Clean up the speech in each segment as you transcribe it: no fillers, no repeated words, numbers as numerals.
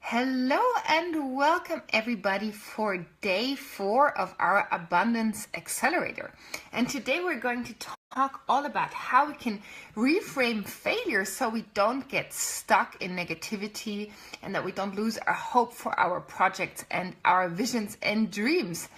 Hello and welcome everybody for day 4 of our Abundance Accelerator. And today we're going to talk all about how we can reframe failure so we don't get stuck in negativity and that we don't lose our hope for our projects and our visions and dreams.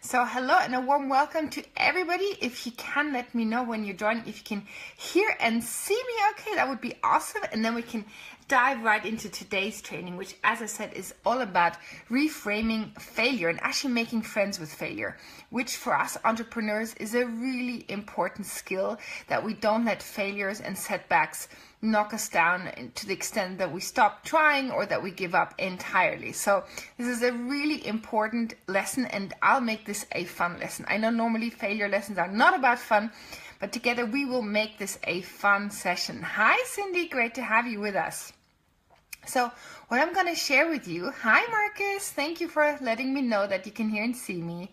So hello and a warm welcome to everybody. If you can, let me know when you're joining. If you can hear and see me okay, that would be awesome. And then we can dive right into today's training, which, as I said, is all about reframing failure and actually making friends with failure, which for us entrepreneurs is a really important skill, that we don't let failures and setbacks knock us down to the extent that we stop trying or that we give up entirely. So this is a really important lesson, and I'll make this a fun lesson. I know normally failure lessons are not about fun, but together we will make this a fun session. Hi Cindy, great to have you with us. So what I'm going to share with you, hi Marcus, thank you for letting me know that you can hear and see me.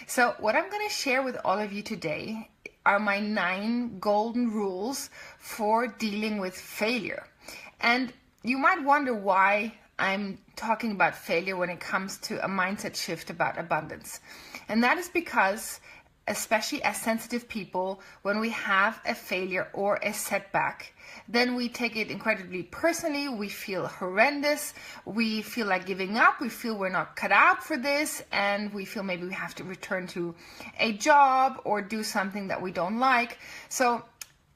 So what I'm going to share with all of you today are my 9 golden rules for dealing with failure. And you might wonder why I'm talking about failure when it comes to a mindset shift about abundance. And that is because, especially as sensitive people, when we have a failure or a setback, then we take it incredibly personally. We feel horrendous. We feel like giving up. We feel we're not cut out for this. And we feel maybe we have to return to a job or do something that we don't like. So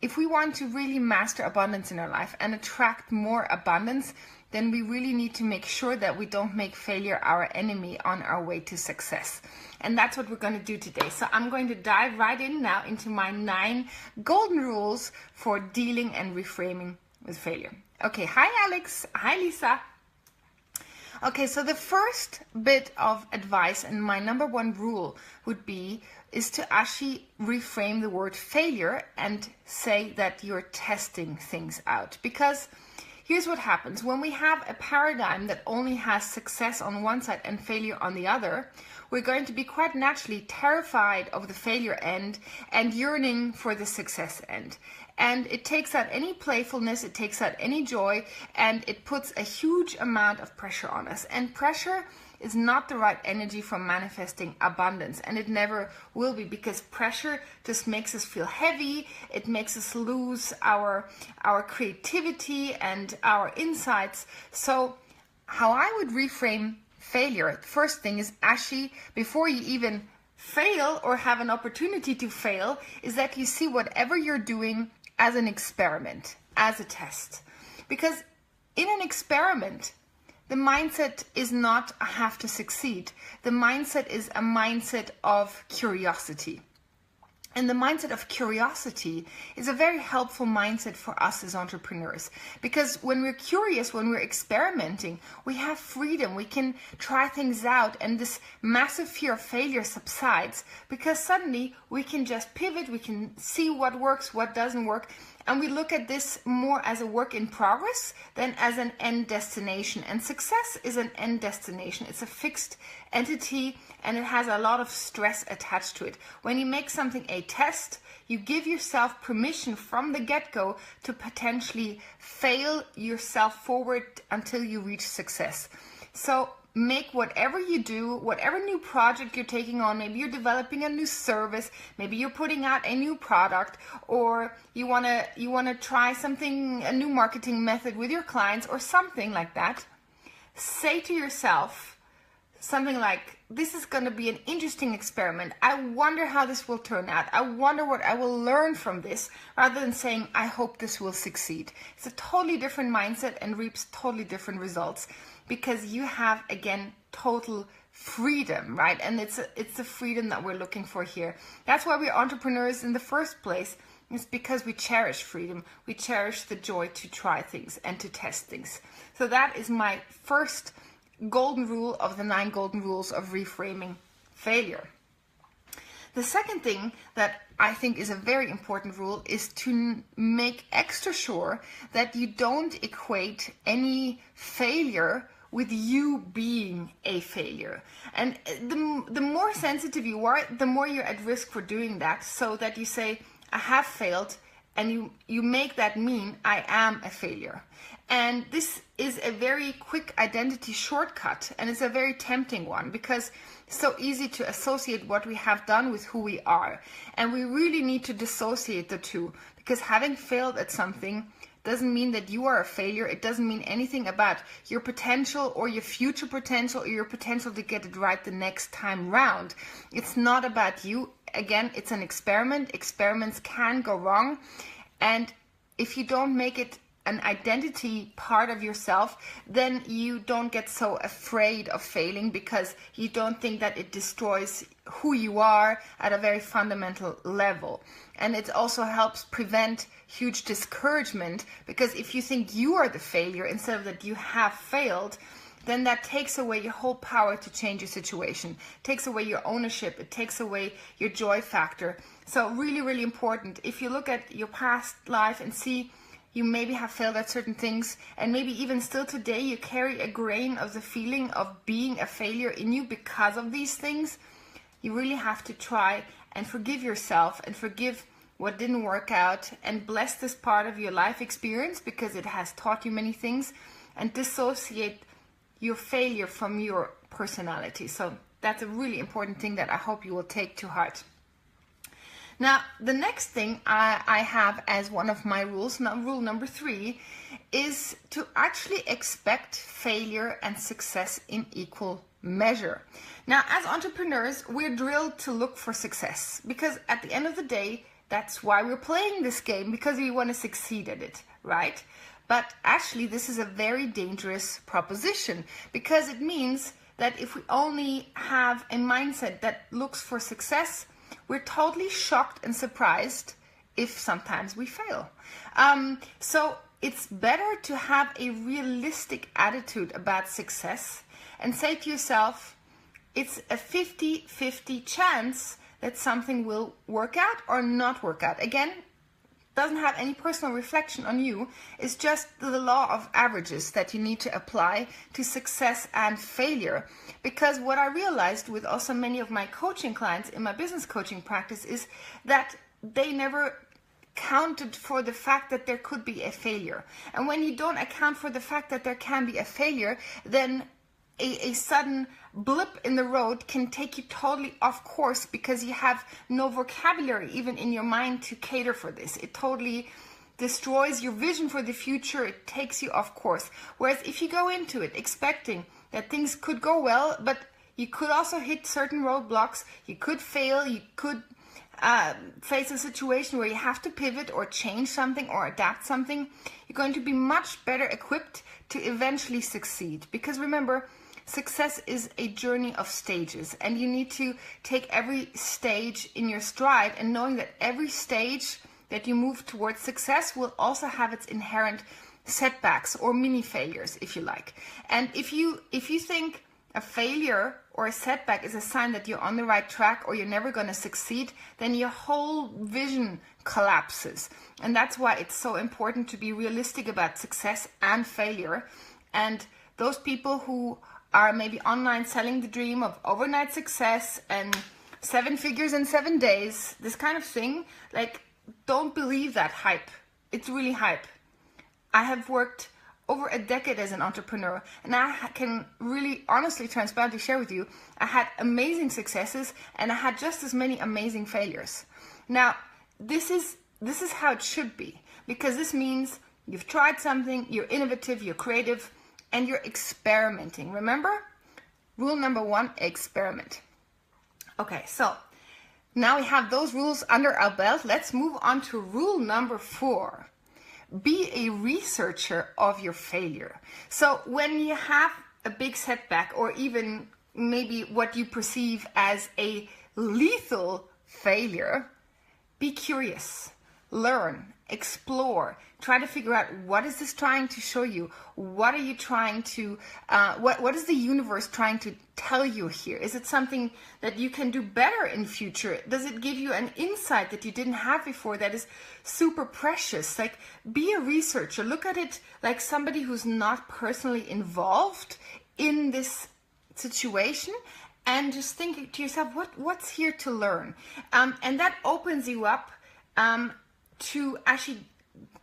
if we want to really master abundance in our life and attract more abundance, then we really need to make sure that we don't make failure our enemy on our way to success. And that's what we're going to do today. So I'm going to dive right in now into my 9 golden rules for dealing and reframing with failure. Okay, hi Alex, hi Lisa. Okay, so the first bit of advice and my number 1 rule is to actually reframe the word failure and say that you're testing things out. Because here's what happens. When we have a paradigm that only has success on one side and failure on the other, we're going to be quite naturally terrified of the failure end and yearning for the success end. And it takes out any playfulness, it takes out any joy, and it puts a huge amount of pressure on us. And pressure is not the right energy for manifesting abundance, and it never will be, because pressure just makes us feel heavy. It makes us lose our creativity and our insights. So how I would reframe failure, the first thing is actually, before you even fail or have an opportunity to fail, is that you see whatever you're doing as an experiment, as a test. Because in an experiment, the mindset is not I have to succeed. The mindset is a mindset of curiosity. And the mindset of curiosity is a very helpful mindset for us as entrepreneurs. Because when we're curious, when we're experimenting, we have freedom. We can try things out, and this massive fear of failure subsides, because suddenly we can just pivot. We can see what works, what doesn't work. And we look at this more as a work in progress than as an end destination. And success is an end destination. It's a fixed entity, and it has a lot of stress attached to it. When you make something a test, you give yourself permission from the get-go to potentially fail yourself forward until you reach success. So make whatever you do, whatever new project you're taking on, maybe you're developing a new service, maybe you're putting out a new product, or you want to try something, a new marketing method with your clients or something like that. Say to yourself something like, this is going to be an interesting experiment. I wonder how this will turn out. I wonder what I will learn from this, rather than saying, I hope this will succeed. It's a totally different mindset and reaps totally different results, because you have, again, total freedom, right? And it's the freedom that we're looking for here. That's why we're entrepreneurs in the first place. It's because we cherish freedom. We cherish the joy to try things and to test things. So that is my first golden rule of the 9 golden rules of reframing failure. The second thing that I think is a very important rule is to make extra sure that you don't equate any failure with you being a failure. And the more sensitive you are, the more you're at risk for doing that, so that you say, I have failed and you make that mean I am a failure. And this is a very quick identity shortcut, and it's a very tempting one because it's so easy to associate what we have done with who we are. And we really need to dissociate the two, because having failed at something doesn't mean that you are a failure. It doesn't mean anything about your potential or your future potential or your potential to get it right the next time round. It's not about you. Again, it's an experiment. Experiments can go wrong. And if you don't make it an identity part of yourself, then you don't get so afraid of failing, because you don't think that it destroys who you are at a very fundamental level. And it also helps prevent huge discouragement, because if you think you are the failure instead of that you have failed, then that takes away your whole power to change your situation, takes away your ownership, it takes away your joy factor. So really, really important. If you look at your past life and see you maybe have failed at certain things, and maybe even still today you carry a grain of the feeling of being a failure in you because of these things, you really have to try and forgive yourself and forgive what didn't work out, and bless this part of your life experience because it has taught you many things, and dissociate your failure from your personality. So that's a really important thing that I hope you will take to heart. Now, the next thing I have as one of my rules, rule number 3, is to actually expect failure and success in equal measure. Now, as entrepreneurs, we're drilled to look for success, because at the end of the day, that's why we're playing this game, because we want to succeed at it, right? But actually, this is a very dangerous proposition, because it means that if we only have a mindset that looks for success, we're totally shocked and surprised if sometimes we fail. So it's better to have a realistic attitude about success and say to yourself, it's a 50-50 chance that something will work out or not work out. Again, doesn't have any personal reflection on you. It's just the law of averages that you need to apply to success and failure. Because what I realized with also many of my coaching clients in my business coaching practice is that they never counted for the fact that there could be a failure. And when you don't account for the fact that there can be a failure, then a sudden blip in the road can take you totally off course, because you have no vocabulary even in your mind to cater for this. It totally destroys your vision for the future. It takes you off course. Whereas if you go into it expecting that things could go well, but you could also hit certain roadblocks, you could fail, you could face a situation where you have to pivot or change something or adapt something, you're going to be much better equipped to eventually succeed. Because remember, success is a journey of stages, and you need to take every stage in your stride, and knowing that every stage that you move towards success will also have its inherent setbacks or mini failures, if you like. And if you think a failure or a setback is a sign that you're on the right track or you're never going to succeed, then your whole vision collapses. And that's why it's so important to be realistic about success and failure. And those people who are maybe online selling the dream of overnight success and 7 figures in 7 days, this kind of thing, like, don't believe that hype. It's really hype. I have worked over a decade as an entrepreneur, and I can really honestly, transparently share with you, I had amazing successes and I had just as many amazing failures. Now, this is how it should be, because this means you've tried something, you're innovative, you're creative, and you're experimenting. Remember? Rule number 1, experiment. Okay, so now we have those rules under our belt. Let's move on to rule number 4. Be a researcher of your failure. So when you have a big setback, or even maybe what you perceive as a lethal failure, be curious, learn, explore, try to figure out, what is this trying to show you? What are you trying to, what is the universe trying to tell you here? Is it something that you can do better in future? Does it give you an insight that you didn't have before that is super precious? Like, be a researcher. Look at it like somebody who's not personally involved in this situation, and just think to yourself, what's here to learn? And that opens you up to actually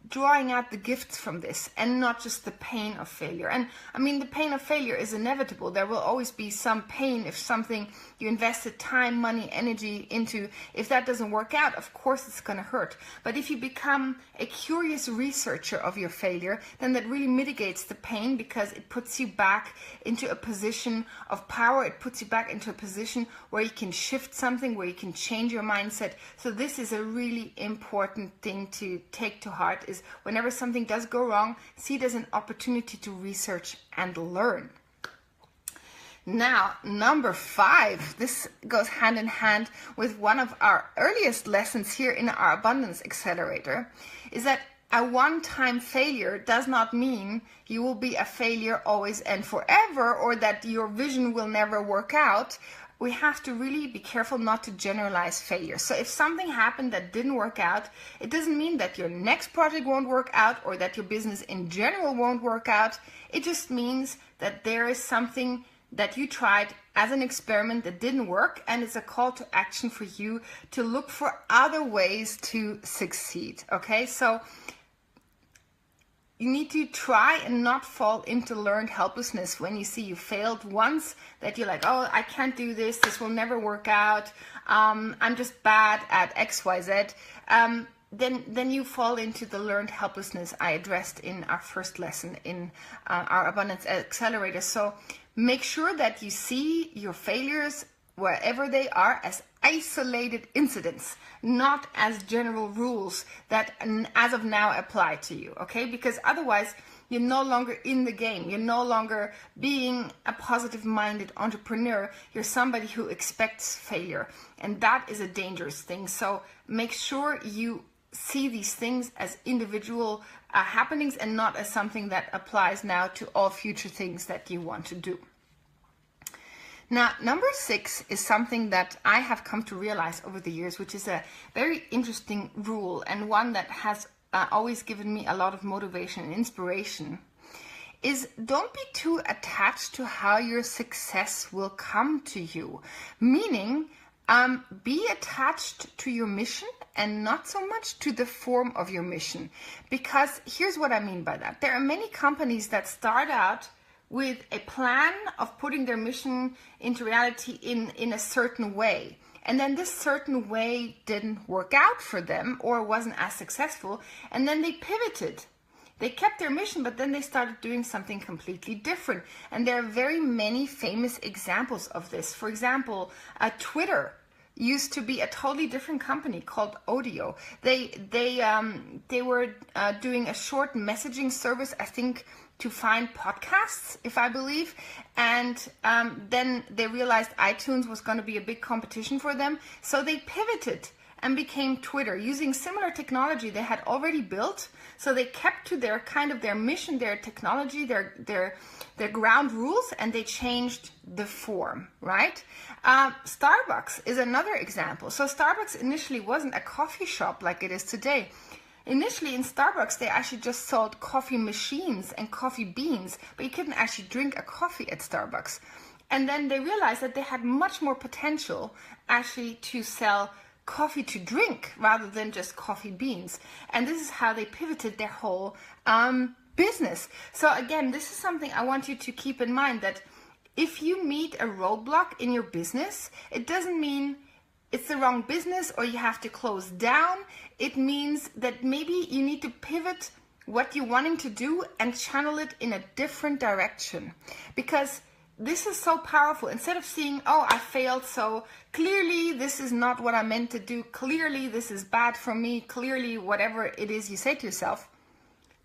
drawing out the gifts from this and not just the pain of failure. And I mean, the pain of failure is inevitable. There will always be some pain if something you invested time, money, energy into, if that doesn't work out, of course it's going to hurt. But if you become a curious researcher of your failure, then that really mitigates the pain, because it puts you back into a position of power. It puts you back into a position where you can shift something, where you can change your mindset. So this is a really important thing to take to heart, is whenever something does go wrong, see it as an opportunity to research and learn. Now, number 5, this goes hand in hand with one of our earliest lessons here in our Abundance Accelerator, is that a one-time failure does not mean you will be a failure always and forever, or that your vision will never work out. We have to really be careful not to generalize failure. So if something happened that didn't work out, it doesn't mean that your next project won't work out or that your business in general won't work out. It just means that there is something that you tried as an experiment that didn't work, and it's a call to action for you to look for other ways to succeed. Okay, so you need to try and not fall into learned helplessness when you see you failed once, that you're like, oh, I can't do this, this will never work out, I'm just bad at XYZ. Then you fall into the learned helplessness I addressed in our first lesson in our Abundance Accelerator. So make sure that you see your failures, wherever they are, as isolated incidents, not as general rules that as of now apply to you, okay? Because otherwise you're no longer in the game. You're no longer being a positive-minded entrepreneur. You're somebody who expects failure, and that is a dangerous thing. So make sure you see these things as individual happenings and not as something that applies now to all future things that you want to do. Now, number 6 is something that I have come to realize over the years, which is a very interesting rule, and one that has always given me a lot of motivation and inspiration, is don't be too attached to how your success will come to you. Meaning, be attached to your mission and not so much to the form of your mission. Because here's what I mean by that. There are many companies that start out with a plan of putting their mission into reality in a certain way. And then this certain way didn't work out for them or wasn't as successful. And then they pivoted. They kept their mission, but then they started doing something completely different. And there are very many famous examples of this. For example, Twitter used to be a totally different company called Audio. They were doing a short messaging service, I think, to find podcasts, if I believe. And then they realized iTunes was going to be a big competition for them. So they pivoted and became Twitter using similar technology they had already built. So they kept to their kind of their mission, their technology, their ground rules, and they changed the form, right? Starbucks is another example. So Starbucks initially wasn't a coffee shop like it is today. Initially in Starbucks, they actually just sold coffee machines and coffee beans, but you couldn't actually drink a coffee at Starbucks. And then they realized that they had much more potential actually to sell coffee to drink rather than just coffee beans. And this is how they pivoted their whole business. So again, this is something I want you to keep in mind, that if you meet a roadblock in your business, it doesn't mean it's the wrong business or you have to close down. It means that maybe you need to pivot what you're wanting to do and channel it in a different direction. Because this is so powerful. Instead of seeing, oh, I failed, so clearly this is not what I meant to do. Clearly this is bad for me. Clearly whatever it is you say to yourself,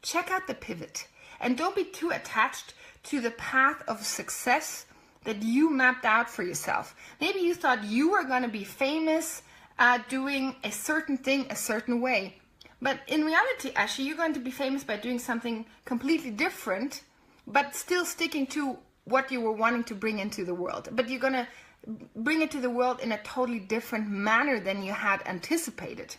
check out the pivot. And don't be too attached to the path of success that you mapped out for yourself. Maybe you thought you were going to be famous doing a certain thing a certain way. But in reality, actually, you're going to be famous by doing something completely different, but still sticking to what you were wanting to bring into the world. But you're going to bring it to the world in a totally different manner than you had anticipated.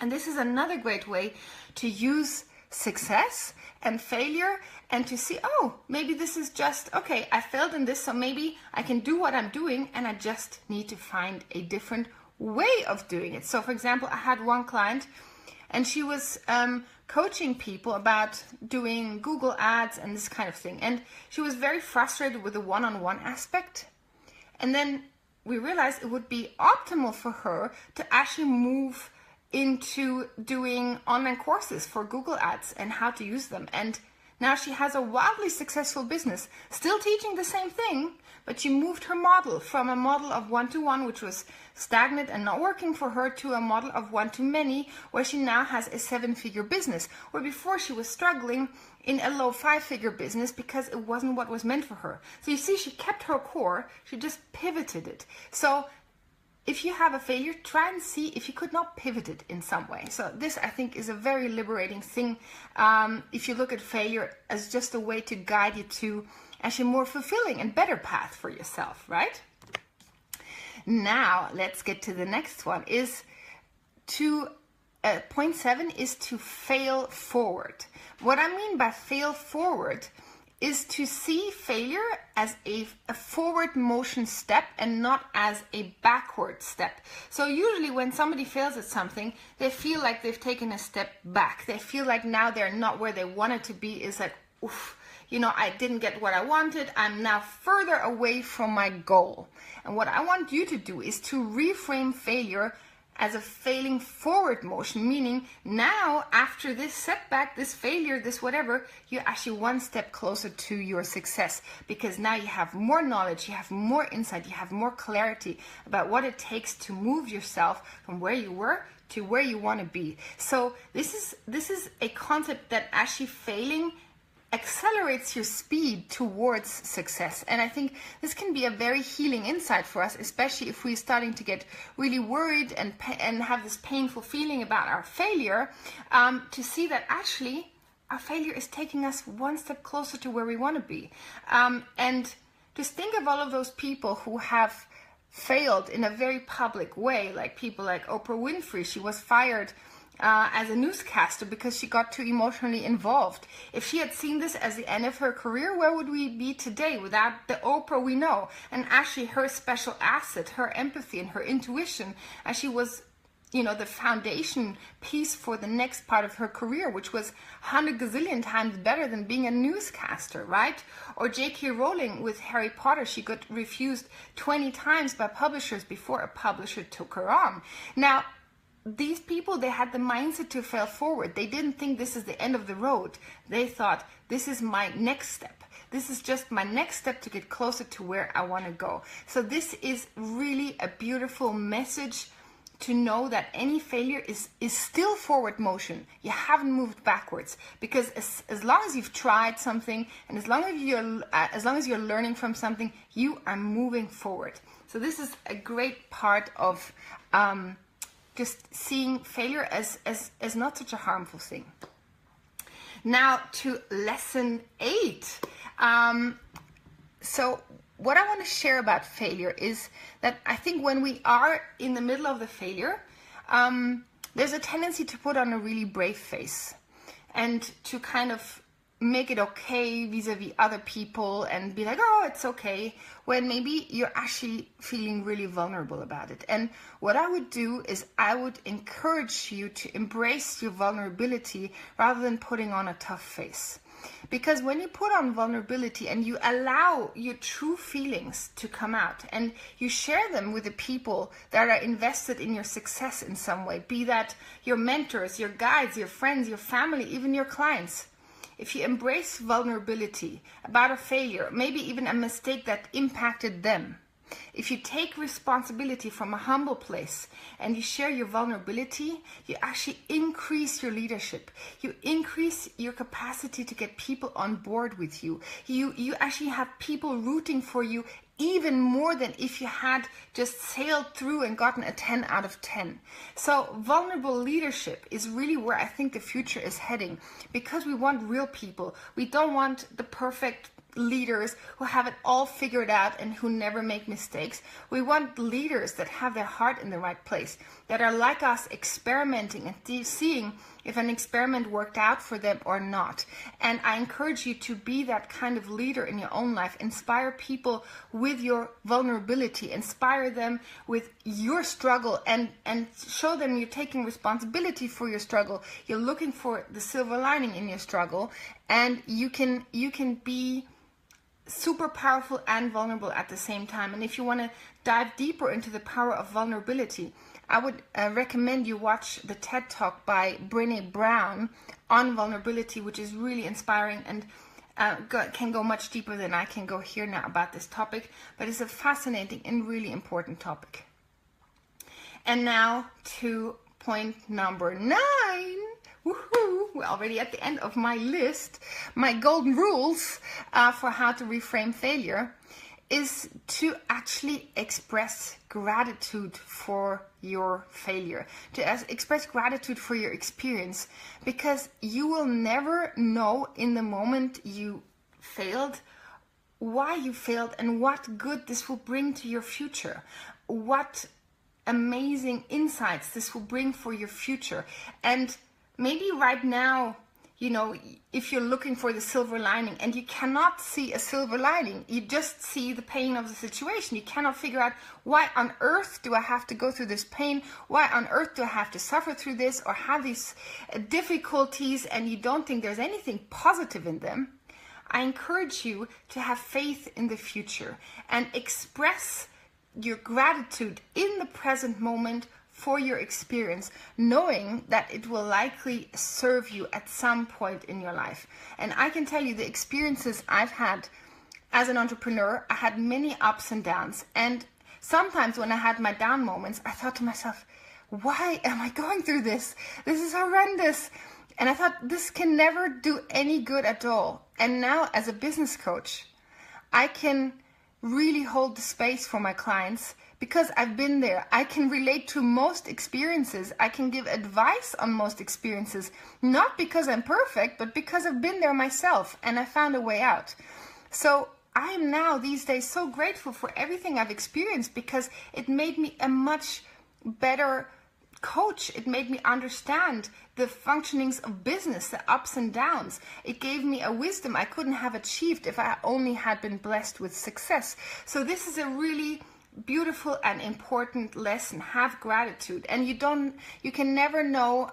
And this is another great way to use success and failure and to see, oh, maybe this is just, okay, I failed in this, so maybe I can do what I'm doing and I just need to find a different way of doing it. So for example, I had one client and she was coaching people about doing Google ads and this kind of thing. And she was very frustrated with the one-on-one aspect. And then we realized it would be optimal for her to actually move into doing online courses for Google ads and how to use them. And now she has a wildly successful business, still teaching the same thing, but she moved her model from a model of one-to-one, which was stagnant and not working for her, to a model of one-to-many, where she now has a 7-figure business, where before she was struggling in a low 5-figure business because it wasn't what was meant for her. So you see, she kept her core, she just pivoted it. So if you have a failure, try and see if you could not pivot it in some way. So this, I think, is a very liberating thing. If you look at failure as just a way to guide you to actually more fulfilling and better path for yourself, right? Now, let's get to the next one. Point 7 is to fail forward. What I mean by fail forward is to see failure as a forward motion step and not as a backward step. So usually when somebody fails at something, they feel like they've taken a step back. They feel like now they're not where they wanted to be. It's like, oof, you know, I didn't get what I wanted. I'm now further away from my goal. And what I want you to do is to reframe failure as a failing forward motion, meaning now after this setback, this failure, this whatever, you're actually one step closer to your success, because now you have more knowledge, you have more insight, you have more clarity about what it takes to move yourself from where you were to where you want to be. So this is a concept that actually failing accelerates your speed towards success. And I think this can be a very healing insight for us, especially if we're starting to get really worried and have this painful feeling about our failure, to see that actually our failure is taking us one step closer to where we want to be. And just think of all of those people who have failed in a very public way, like people like Oprah Winfrey. She was fired as a newscaster because she got too emotionally involved. If she had seen this as the end of her career, where would we be today without the Oprah we know? And actually her special asset, her empathy and her intuition, as she was, you know, the foundation piece for the next part of her career, which was 100 gazillion times better than being a newscaster, right? Or J.K. Rowling with Harry Potter, she got refused 20 times by publishers before a publisher took her on. Now, these people, they had the mindset to fail forward. They didn't think this is the end of the road. They thought, this is my next step. This is just my next step to get closer to where I want to go. So this is really a beautiful message to know that any failure is still forward motion. You haven't moved backwards, because as long as you've tried something and as long as you're learning from something, you are moving forward. So this is a great part of just seeing failure as not such a harmful thing. Now to lesson 8. So what I want to share about failure is that I think when we are in the middle of the failure, there's a tendency to put on a really brave face and to kind of make it okay vis-a-vis other people and be like, oh, it's okay, when maybe you're actually feeling really vulnerable about it. And what I would do is I would encourage you to embrace your vulnerability rather than putting on a tough face. Because when you put on vulnerability and you allow your true feelings to come out and you share them with the people that are invested in your success in some way, be that your mentors, your guides, your friends, your family, even your clients, if you embrace vulnerability about a failure, maybe even a mistake that impacted them, if you take responsibility from a humble place and you share your vulnerability, you actually increase your leadership. You increase your capacity to get people on board with you. You actually have people rooting for you even more than if you had just sailed through and gotten a 10 out of 10. So vulnerable leadership is really where I think the future is heading, because we want real people. We don't want the perfect leaders who have it all figured out and who never make mistakes. We want leaders that have their heart in the right place, that are like us, experimenting and seeing if an experiment worked out for them or not. And I encourage you to be that kind of leader in your own life. Inspire people with your vulnerability, inspire them with your struggle, and show them you're taking responsibility for your struggle. You're looking for the silver lining in your struggle, and you can be super powerful and vulnerable at the same time. And if you want to dive deeper into the power of vulnerability, I would recommend you watch the TED Talk by Brené Brown on vulnerability, which is really inspiring and can go much deeper than I can go here now about this topic, but it's a fascinating and really important topic. And now to point number 9. Woohoo! We're already at the end of my list. My golden rules for how to reframe failure is to actually express gratitude for your failure, to express gratitude for your experience, because you will never know in the moment you failed why you failed and what good this will bring to your future, what amazing insights this will bring for your future. And maybe right now, you know, if you're looking for the silver lining and you cannot see a silver lining, you just see the pain of the situation. You cannot figure out, why on earth do I have to go through this pain? Why on earth do I have to suffer through this or have these difficulties, and you don't think there's anything positive in them? I encourage you to have faith in the future and express your gratitude in the present moment for your experience, knowing that it will likely serve you at some point in your life. And I can tell you, the experiences I've had as an entrepreneur, I had many ups and downs. And sometimes when I had my down moments, I thought to myself, why am I going through this? This is horrendous. And I thought, this can never do any good at all. And now as a business coach, I can really hold the space for my clients because I've been there. I can relate to most experiences. I can give advice on most experiences, not because I'm perfect, but because I've been there myself and I found a way out. So I am now these days so grateful for everything I've experienced, because it made me a much better coach. It made me understand the functionings of business, the ups and downs. It gave me a wisdom I couldn't have achieved if I only had been blessed with success. So this is a really beautiful and important lesson. Have gratitude. And you can never know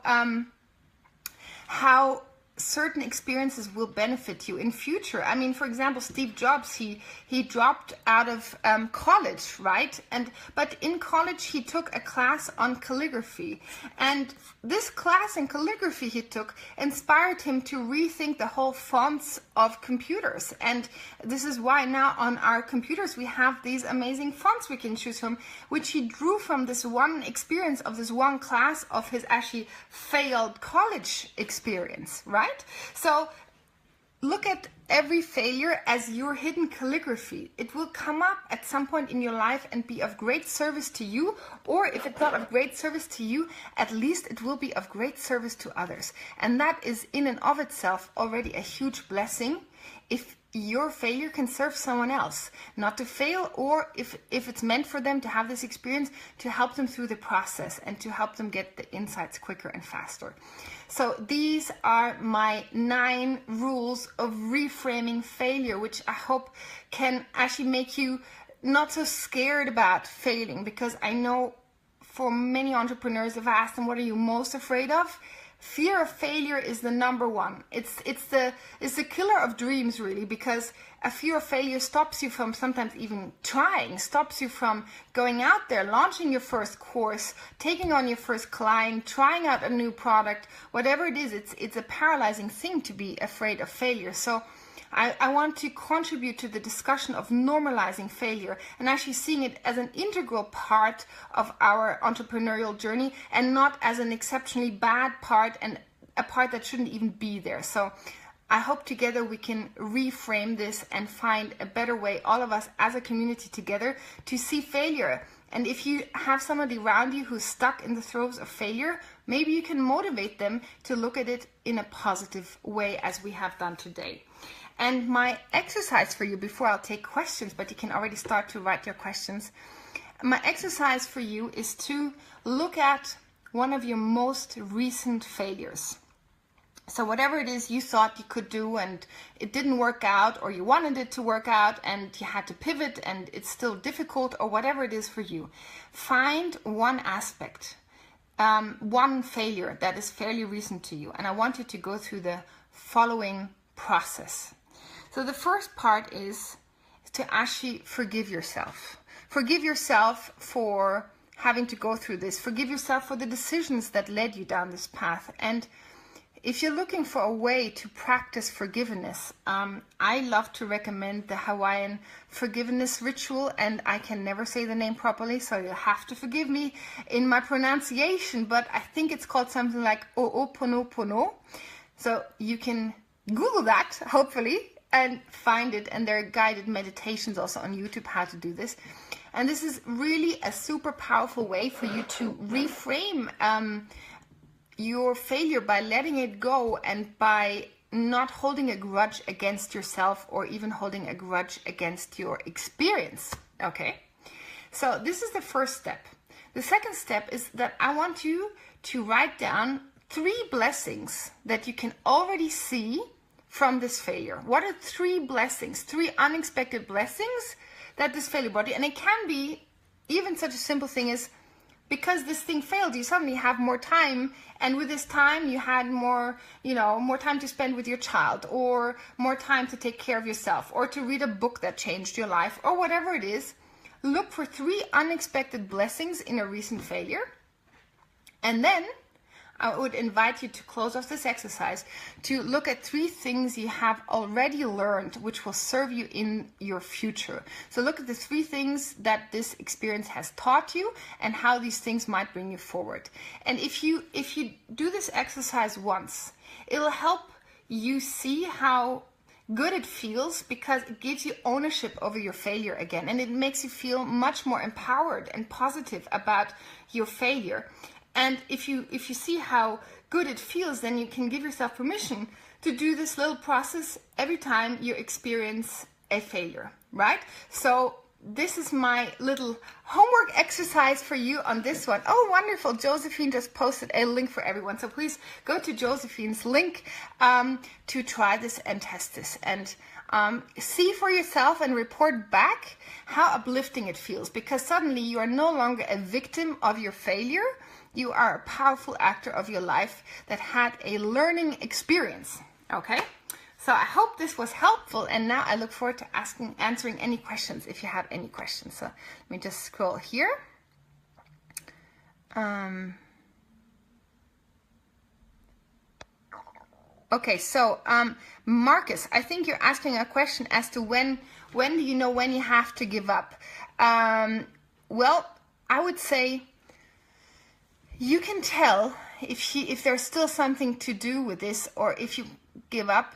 how certain experiences will benefit you in future. I mean, for example, Steve Jobs, he dropped out of college, right? But in college he took a class on calligraphy, and this class in calligraphy he took inspired him to rethink the whole fonts of computers. And this is why now on our computers we have these amazing fonts we can choose from, which he drew from this one experience of this one class of his actually failed college experience, right? So look at every failure as your hidden calligraphy. It will come up at some point in your life and be of great service to you, or if it's not of great service to you, at least it will be of great service to others. And that is in and of itself already a huge blessing, if your failure can serve someone else not to fail, or if it's meant for them to have this experience, to help them through the process and to help them get the insights quicker and faster. So these are my 9 rules of reframing failure, which I hope can actually make you not so scared about failing, because I know for many entrepreneurs, if I ask them, what are you most afraid of? Fear of failure is the number one. It's the killer of dreams, really, because a fear of failure stops you from sometimes even trying, stops you from going out there, launching your first course, taking on your first client, trying out a new product, whatever it is. It's a paralyzing thing to be afraid of failure. So I want to contribute to the discussion of normalizing failure and actually seeing it as an integral part of our entrepreneurial journey, and not as an exceptionally bad part and a part that shouldn't even be there. So I hope together we can reframe this and find a better way, all of us as a community together, to see failure. And if you have somebody around you who's stuck in the throes of failure, maybe you can motivate them to look at it in a positive way, as we have done today. And my exercise for you, before I'll take questions, but you can already start to write your questions. My exercise for you is to look at one of your most recent failures. So whatever it is you thought you could do and it didn't work out, or you wanted it to work out and you had to pivot and it's still difficult, or whatever it is for you, find one aspect, one failure that is fairly recent to you. And I want you to go through the following process. So the first part is to actually forgive yourself. Forgive yourself for having to go through this. Forgive yourself for the decisions that led you down this path. And if you're looking for a way to practice forgiveness, I love to recommend the Hawaiian forgiveness ritual, and I can never say the name properly, so you'll have to forgive me in my pronunciation, but I think it's called something like Ho'oponopono. So you can Google that, hopefully, and find it, and there are guided meditations also on YouTube how to do this. And this is really a super powerful way for you to reframe your failure by letting it go, and by not holding a grudge against yourself, or even holding a grudge against your experience. Okay, so this is the first step. The second step is that I want you to write down 3 blessings that you can already see from this failure. What are 3 blessings, 3 unexpected blessings that this failure brought you? And it can be even such a simple thing as, because this thing failed, you suddenly have more time, and with this time you had more, more time to spend with your child, or more time to take care of yourself, or to read a book that changed your life, or whatever it is. Look for 3 unexpected blessings in a recent failure. And then I would invite you to close off this exercise to look at 3 things you have already learned which will serve you in your future. So look at the 3 things that this experience has taught you and how these things might bring you forward. And if you do this exercise once, it'll help you see how good it feels, because it gives you ownership over your failure again, and it makes you feel much more empowered and positive about your failure. And if you see how good it feels, then you can give yourself permission to do this little process every time you experience a failure, right? So this is my little homework exercise for you on this one. Oh, wonderful. Josephine just posted a link for everyone. So please go to Josephine's link to try this and test this. And see for yourself and report back how uplifting it feels, because suddenly you are no longer a victim of your failure. You are a powerful actor of your life that had a learning experience. Okay, so I hope this was helpful, and now I look forward to answering any questions if you have any questions. So let me just scroll here. Okay, so Marcus, I think you're asking a question as to when do you know when you have to give up? Well, I would say you can tell if there's still something to do with this, or if you give up,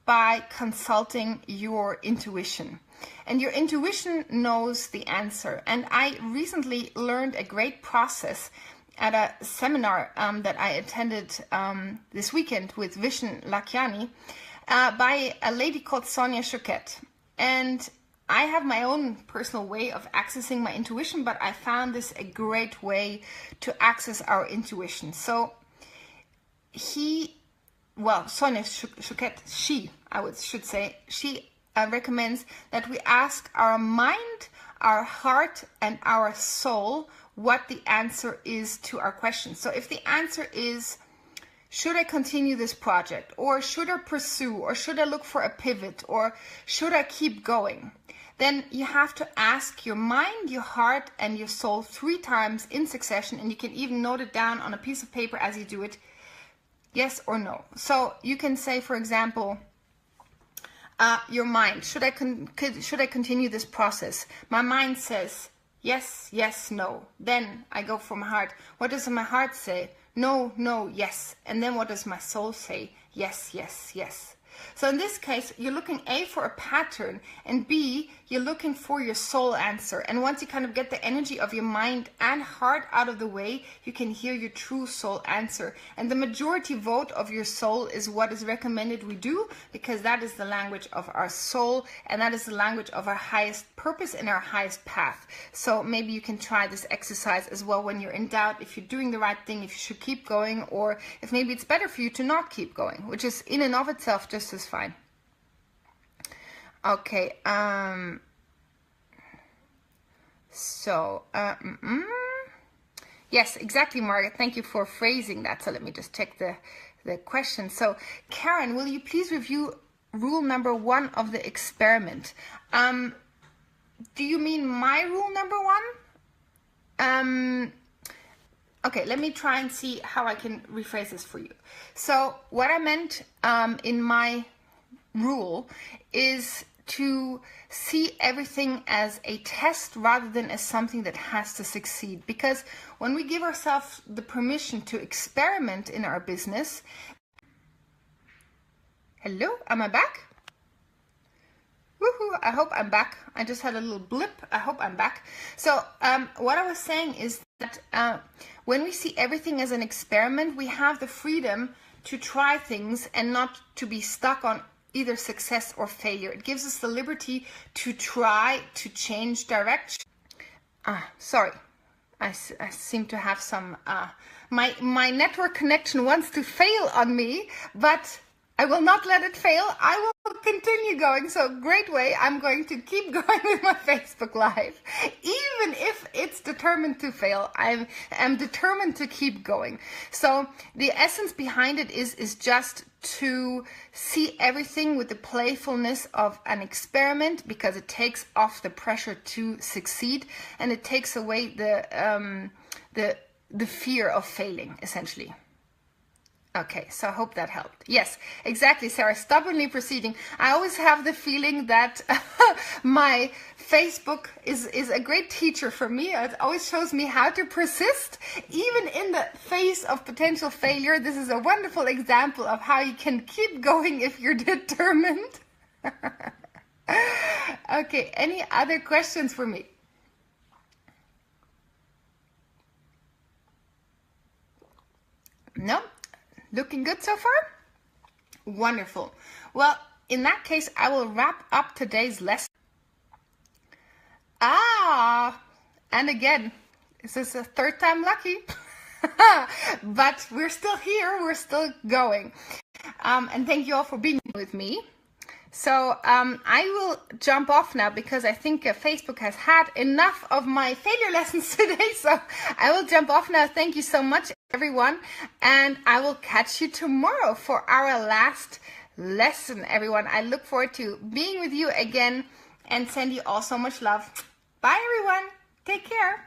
by consulting your intuition. And your intuition knows the answer. And I recently learned a great process at a seminar that I attended this weekend with Vishen Lakiani by a lady called Sonia Choquette. And I have my own personal way of accessing my intuition, but I found this a great way to access our intuition. So Sonia Choquette, she recommends that we ask our mind, our heart, and our soul what the answer is to our question. So if the answer is, should I continue this project, or should I pursue, or should I look for a pivot, or should I keep going, then you have to ask your mind, your heart, and your soul 3 times in succession, and you can even note it down on a piece of paper as you do it, yes or no. So you can say, for example, your mind, should I continue this process? My mind says yes, yes, no. Then I go for my heart. What does my heart say? No, no, yes. And then what does my soul say? Yes, yes, yes. So in this case, you're looking A, for a pattern, and B, you're looking for your soul answer. And once you kind of get the energy of your mind and heart out of the way, you can hear your true soul answer. And the majority vote of your soul is what is recommended we do, because that is the language of our soul, and that is the language of our highest purpose and our highest path. So maybe you can try this exercise as well when you're in doubt, if you're doing the right thing, if you should keep going, or if maybe it's better for you to not keep going, which is in and of itself just as fine. Okay, yes, exactly, Margaret. Thank you for phrasing that. So let me just check the question. So Karen, will you please review rule number 1 of the experiment? Do you mean my rule number 1? Okay, let me try and see how I can rephrase this for you. So what I meant in my rule is to see everything as a test rather than as something that has to succeed. Because when we give ourselves the permission to experiment in our business... Hello, am I back? Woohoo, I hope I'm back. I just had a little blip. I hope I'm back. So what I was saying is that when we see everything as an experiment, we have the freedom to try things and not to be stuck on either success or failure. It gives us the liberty to try to change direction. Sorry, I seem to have some... my network connection wants to fail on me, but I will not let it fail. I will continue going. So great way. I'm going to keep going with my Facebook Live. Even if it's determined to fail, I'm determined to keep going. So the essence behind it is just to see everything with the playfulness of an experiment, because it takes off the pressure to succeed, and it takes away the fear of failing, essentially. Okay, so I hope that helped. Yes, exactly, Sarah. Stubbornly proceeding. I always have the feeling that my Facebook is a great teacher for me. It always shows me how to persist, even in the face of potential failure. This is a wonderful example of how you can keep going if you're determined. Okay, any other questions for me? No? Looking good so far? Wonderful. Well, in that case, I will wrap up today's lesson. And again, this is a third time lucky. But we're still here, we're still going. And thank you all for being with me. So I will jump off now, because I think Facebook has had enough of my failure lessons today. So I will jump off now. Thank you so much, everyone. And I will catch you tomorrow for our last lesson, everyone. I look forward to being with you again and send you all so much love. Bye, everyone. Take care.